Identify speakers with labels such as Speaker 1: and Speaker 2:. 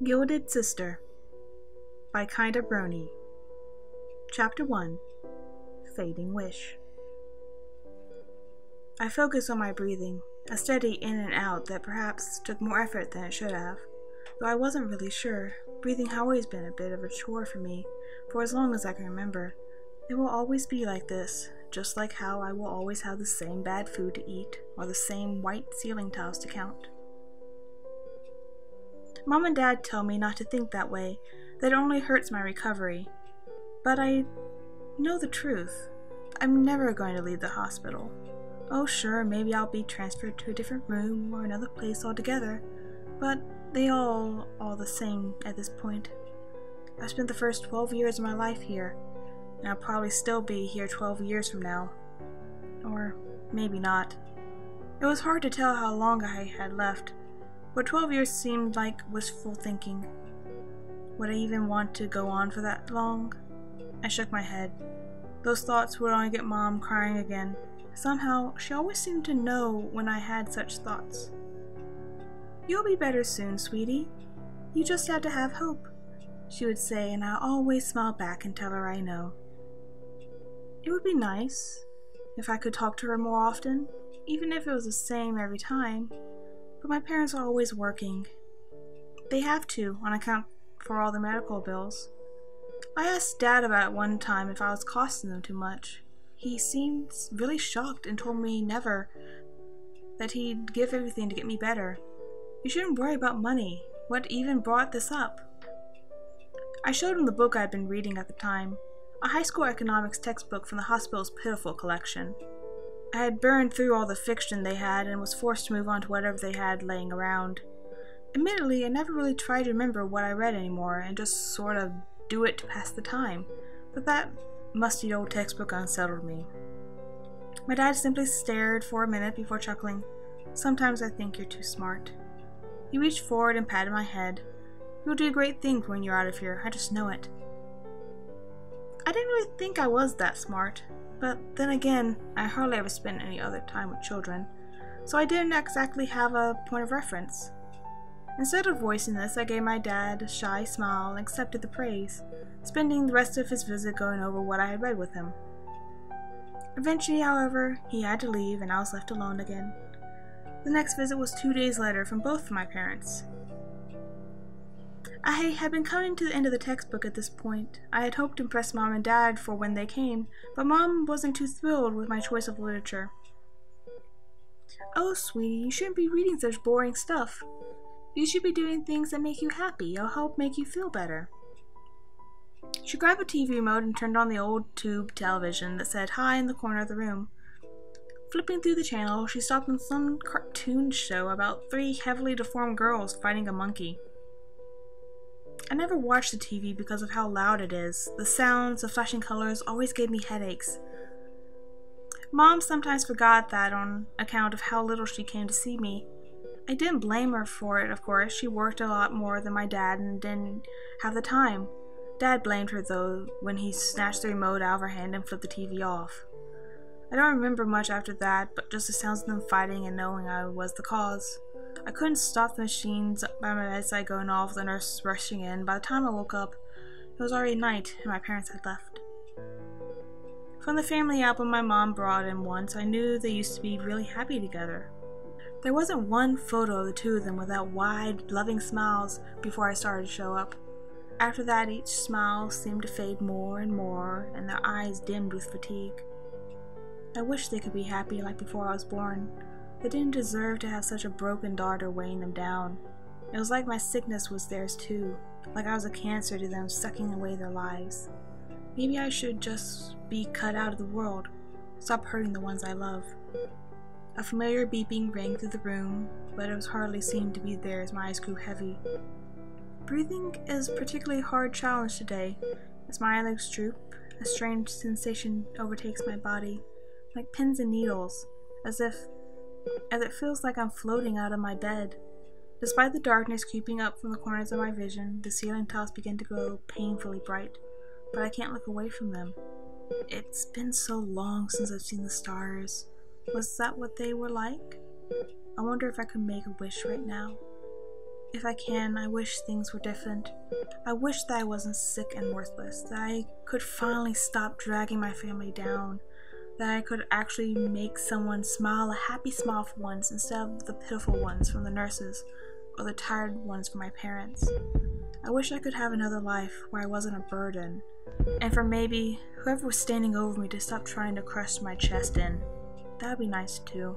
Speaker 1: Gilded Sister by Kinda Brony. Chapter 1. Fading Wish. I focused on my breathing, a steady in and out that perhaps took more effort than it should have, though I wasn't really sure. Breathing had always been a bit of a chore for me, for as long as I can remember. It will always be like this, just like how I will always have the same bad food to eat, or the same white ceiling tiles to count. Mom and Dad tell me not to think that way, that it only hurts my recovery. But I know the truth. I'm never going to leave the hospital. Oh sure, maybe I'll be transferred to a different room or another place altogether, but they all the same at this point. I've spent the first 12 years of my life here, and I'll probably still be here 12 years from now. Or maybe not. It was hard to tell how long I had left, but 12 years seemed like wishful thinking. Would I even want to go on for that long? I shook my head. Those thoughts would only get Mom crying again. Somehow, she always seemed to know when I had such thoughts. "You'll be better soon, sweetie. You just have to have hope," she would say, and I always smile back and tell her I know. It would be nice if I could talk to her more often, even if it was the same every time. But my parents are always working. They have to, on account for all the medical bills. I asked Dad about it one time if I was costing them too much. He seemed really shocked and told me never, that he'd give everything to get me better. You shouldn't worry about money. What even brought this up? I showed him the book I'd been reading at the time, a high school economics textbook from the hospital's pitiful collection. I had burned through all the fiction they had and was forced to move on to whatever they had laying around. Admittedly, I never really tried to remember what I read anymore and just sort of do it to pass the time, but that musty old textbook unsettled me. My dad simply stared for a minute before chuckling. "Sometimes I think you're too smart." He reached forward and patted my head. "You'll do great things when you're out of here, I just know it." I didn't really think I was that smart. But then again, I hardly ever spent any other time with children, so I didn't exactly have a point of reference. Instead of voicing this, I gave my dad a shy smile and accepted the praise, spending the rest of his visit going over what I had read with him. Eventually, however, he had to leave and I was left alone again. The next visit was 2 days later from both of my parents. I had been coming to the end of the textbook at this point. I had hoped to impress Mom and Dad for when they came, but Mom wasn't too thrilled with my choice of literature. "Oh, sweetie, you shouldn't be reading such boring stuff. You should be doing things that make you happy or help make you feel better." She grabbed a TV remote and turned on the old tube television that sat high in the corner of the room. Flipping through the channel, she stopped on some cartoon show about 3 heavily deformed girls fighting a monkey. I never watched the TV because of how loud it is. The sounds, the flashing colors always gave me headaches. Mom sometimes forgot that on account of how little she came to see me. I didn't blame her for it, of course. She worked a lot more than my dad and didn't have the time. Dad blamed her, though, when he snatched the remote out of her hand and flipped the TV off. I don't remember much after that, but just the sounds of them fighting and knowing I was the cause. I couldn't stop the machines by my bedside going off, the nurse rushing in. By the time I woke up, it was already night and my parents had left. From the family album my mom brought in once, I knew they used to be really happy together. There wasn't one photo of the two of them without wide, loving smiles before I started to show up. After that, each smile seemed to fade more and more, and their eyes dimmed with fatigue. I wish they could be happy like before I was born. They didn't deserve to have such a broken daughter weighing them down. It was like my sickness was theirs too, like I was a cancer to them, sucking away their lives. Maybe I should just be cut out of the world, stop hurting the ones I love. A familiar beeping rang through the room, but it was hardly seemed to be there as my eyes grew heavy. Breathing is a particularly hard challenge today. As my eyelids droop, a strange sensation overtakes my body, like pins and needles, as it feels like I'm floating out of my bed. Despite the darkness creeping up from the corners of my vision, the ceiling tiles begin to glow painfully bright, but I can't look away from them. It's been so long since I've seen the stars. Was that what they were like? I wonder if I could make a wish right now. If I can, I wish things were different. I wish that I wasn't sick and worthless, that I could finally stop dragging my family down, that I could actually make someone smile a happy smile for once instead of the pitiful ones from the nurses or the tired ones from my parents. I wish I could have another life where I wasn't a burden, and for maybe whoever was standing over me to stop trying to crush my chest in. That'd be nice too.